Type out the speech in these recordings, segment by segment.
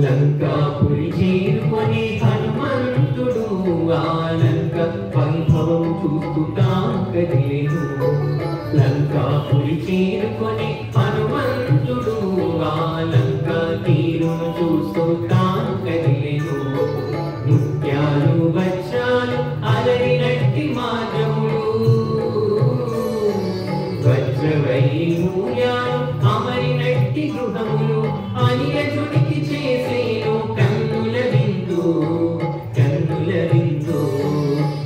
లంకాపురి చేరుకొని హనుమంతుడు ఆ లంక వైభవం చూస్తూ కదిలేను. లంకాపురి చేరుకొని హనుమంతుడు ఆ లంక తీరును చూస్తూ కదిలేను. ముత్యాలు వజ్రాలు అలరినట్టి మాధవులు, వజ్రవైమూల్యాలు అమరినట్టి గృహములు అనియజుడికి చేసేను కన్నుల విందు, కన్నుల విందు.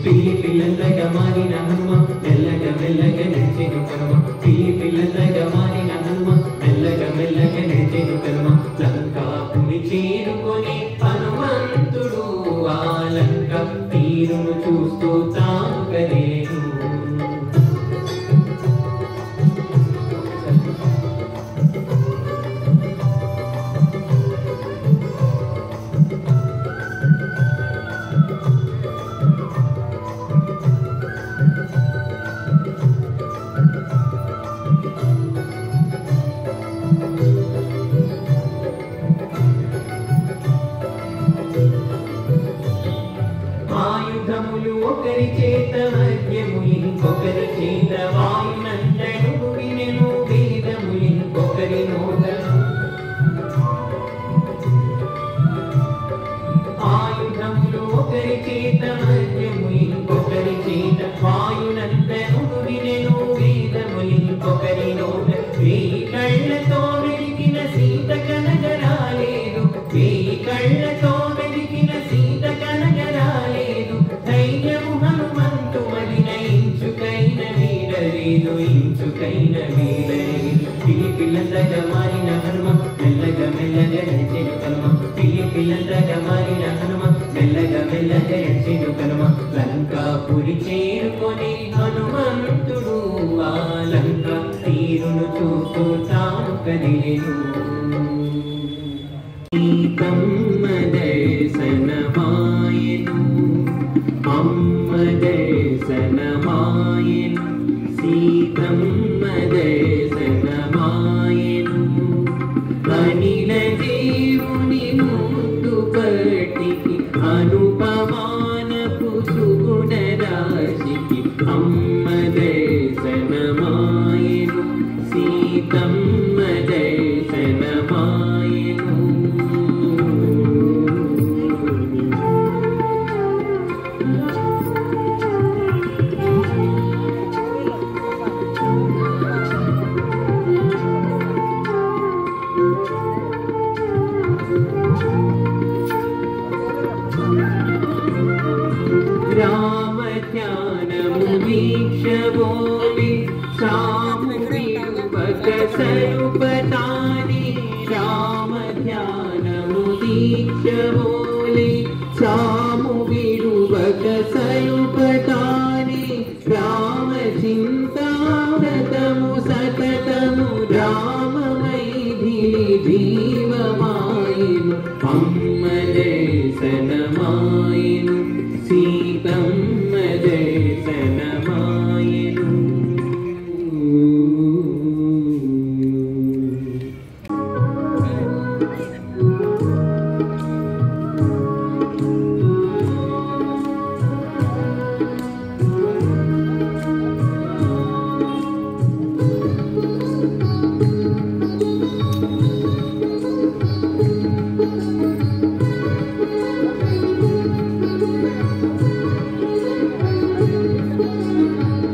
పిల్లి పిల్లగా మారిన హనుమ మెల్లగా మెల్లగా నడిచెను కనుమ, పిల్లి పిల్లగా మారిన హనుమ మెల్లగా మెల్లగా నడిచెను కనుమ. లంకాపురి చేరుకొని హనుమంతుడు ఆ లంక తీరును చూస్తూ కదిలేను. ఆయుధములు ఒకరి చేత మద్యము ఇంకొకరి చేత వాయునందను వినెను, వేదము ఇంకొకరి నోట. ఆయుధములు ఒకరి చేత మద్యము ఇంకొకరి చేత వాయునందను వినెను, వేదము ఇంకొకరి నోట. వేయి కళ్ళతో వెలిగిన సీత కనగరాలేదు, వేయి కళ్ళతో వెలిగిన సీత కనగరాలేదు. ధైర్యము హనుమంతు మదిన ఇంచుకైన వీడలేదు, ఇంచుకైన వీడలేదు. పిల్లి పిల్లందగా మారిన హనుమ మెల్లగా మెల్లగా నడిచెను కనుమ, పిల్లి పిల్లందగా మారిన హనుమ మెల్లగా మెల్లగా నడిచెను కనుమ. లంకాపురి చేరుకొని హనుమంతుడు ఆ లంక తీరును చూస్తూ కదిలేను. సీతమ్మ దర్శనమాయెను, అమ్మ దర్శనమాయెను, సీతమ్మ దర్శనమాయెను. అనిల దేవుని ముద్దు పట్టికి అనుపమానపు సుగుణ రాశికి అమ్మ దర్శనమాయెను, సీతమ్మ దర్శనమాయెను. రామ ధ్యానము దీక్షవోలి సాము విడువక సరుపతాని, రామ ధ్యానము దీక్షవోలి సాము విడువక సరుపతాని. రామ చింతావ్రతము సతతము రామమైథిలి జీవమాయెను, అమ్మ దర్శనమాయెను, సీతమ్మ దర్శనమాయెను.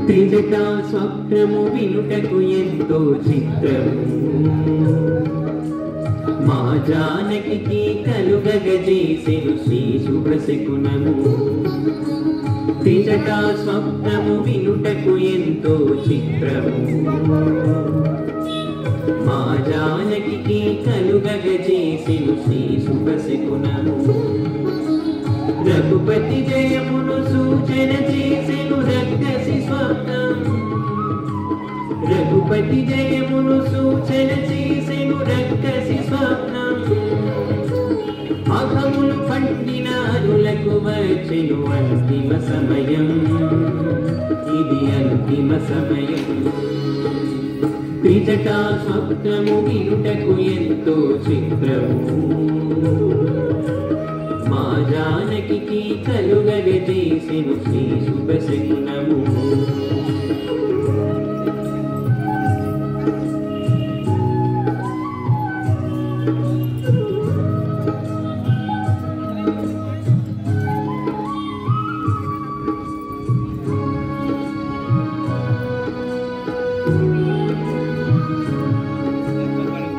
త్రిజటా స్వప్నము వినుటకు ఎంతో చిత్రము, మా జానకి కలుగజేసెను శ్రీ శుభశకునము. త్రిజటా స్వప్నము వినుటకు ఎంతో చిత్రము, మా జానకి కలుగజేసెను శ్రీ శుభశకునము. రఘుపతి జయమును సూచన చేసెను రక్కసి స్వప్నం, రఘుపతి జయమును సూచన చేసెను రక్కసి స్వప్నం. అఘములు పండినారులకు వచ్చెను అంతిమ సమయం, ఇది అంతిమ సమయం. త్రిజట స్వప్నము వినుటకు ఎంతో చిత్రము మా జానకి కలుగజేసెను శ్రీ శుభశకునము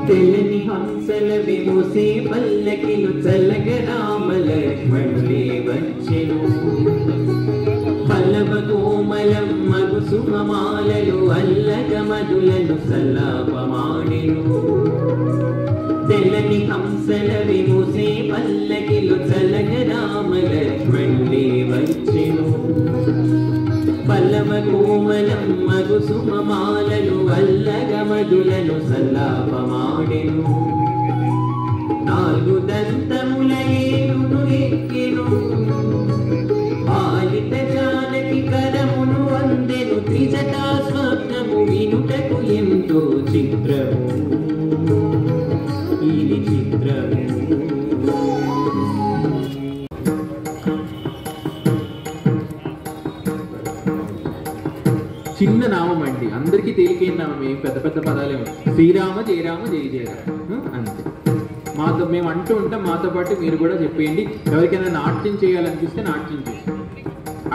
తెల్లని హంసల విమోసే పల్లకిలు చల్లగ రామ లక్ష్మణులే వచ్చెను పల్లవ కోమలం మగు సుమమాలలు అల్లగ మధులను సల్లాపమాడెను తెల్లని హంసల విమోసే పల్లకిలు చల్లగ రామ లక్ష్మణులే వచ్చెను పల్లవ కోమలం మగు సుమమాలలు అల్లగ మధులను సల్లాపమాడెను నాలుగు దంతముల ఏనుగు ఎక్కెను పాలిత జానకి కరమును అందెను త్రిజటా స్వప్నము వినుటకు ఎంతో చిత్రము ఇది చిత్రము చిన్న నామం అండి, అందరికీ తేలికైన నామం, ఏం పెద్ద పెద్ద పదాలేమో. శ్రీరామ జయరామ జయ జయరామ అంతే. మాతో మేము అంటూ ఉంటాం, మాతో పాటు మీరు కూడా చెప్పేయండి. ఎవరికైనా నాట్యం చేయాలనిపిస్తే నాట్యం చేయండి.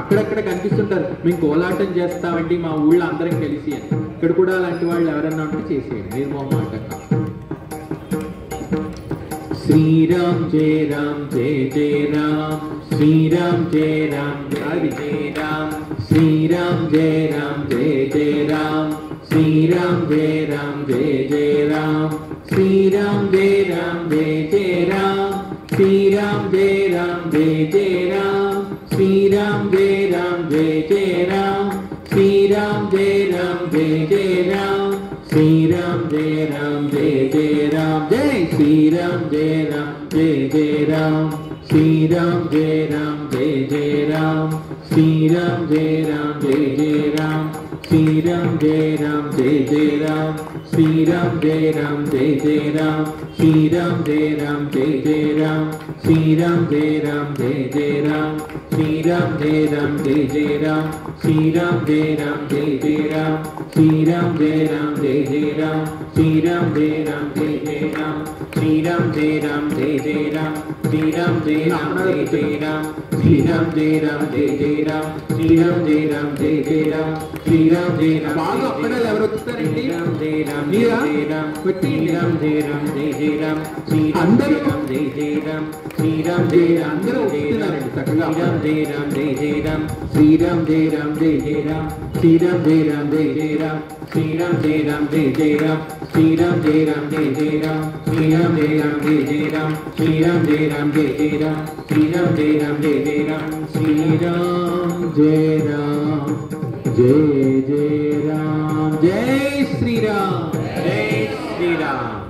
అక్కడక్కడ కనిపిస్తుంటారు, మేము కోలాటం చేస్తామండి మా ఊళ్ళో అందరం కలిసి అని. ఇక్కడ కూడా అలాంటి వాళ్ళు ఎవరన్నా ఉంటే చేసేయండి, మీరు మొహమాట. శ్రీరామ్ జయ రామ్ జయ జయ రామ్, శ్రీరామ్ జయ రామ్ జయ జయ రామ్, శ్రీరామ్ జయ రామ్ జయ జయ రామ్, శ్రీరామ్ జయ రామ్ జయ జయ రామ్, శ్రీరామ్ జయ రామ్ జయ జయ రామ్, శ్రీరామ్ జయ రామ్ జయ జయ రామ్, శ్రీరామ్ జయ రామ్ జయ జయ రామ్, శ్రీరామ్ జయ రామ్ జయ జయ రామ్, శ్రీరామ్ జయ రామ్ జయ జయ రామ్, జై శ్రీరామ్ జయ రామ్ జయ జయ రామ్, శ్రీరామ్ జయ రామ్ జయ జయ రామ్, శ్రీరామ్ జయ రామ్ జయ జయ రామ్, శ్రీరామ్ జయ రామ్ జయ జయ రామ్, శ్రీరామ్ జయ రామ్ జయ జయ రామ్, శ్రీరామ్ జయ రామ్ జయ జయ రామ్, శ్రీరామ్ జయ రామ్ జయ జయ రామ్, శ్రీరామ్ జయ రామ్ జయ జయ రామ్, శ్రీరామ్ జయ రామ్ జయ జయ రామ్, శ్రీరామ్ జయ రామ్ జయ జయ రామ్, శ్రీరామ్ జయ రామ్ జయ జయ రామ్, శ్రీరామ్ జయ రామ్ జయ జయ రామ్, శ్రీరామ్ జయ రామ్ జయ జయ రామ్, శ్రీరామ్ జయ రామ్ జయ జయ రామ్, శ్రీరామ్ జయ రామ్ జయ జయ రామ్, శ్రీరామ్ జయ రామ్. బాగా అప్పడాలు ఎవరు వస్తారండి? శ్రీరామ్ జయ రామ్ జయ జయ రామ్, శ్రీరామ్ జయ రామ్ జయ జయ రామ్, శ్రీరామ్ జయ రామ్ జయ జయ రామ్, శ్రీరామ్ జయ రామ్ అందరూ వస్తున్నారండి చక్కగా. శ్రీరామ్ జయ రామ్ జయ జయ రామ్, శ్రీరామ్ జయ రామ్ జయ జయ రామ్, శ్రీరామ్ జయ రామ్ జయ జయ రామ్, శ్రీరామ్ జయ రామ్ జయ జయ రామ్, శ్రీరామ్ జయ రామ్ జయ జయ రామ్, శ్రీరామ్ జయ రామ్ జయ జయ రామ్, శ్రీరామ్ జయ రామ్ జయ జయ రామ్, శ్రీరామ్ జయ రామ్ జయ జయ రామ్, శ్రీరామ్ జయ రామ్ జయ జయ రామ్, జై శ్రీరామ్ జై శ్రీరామ్.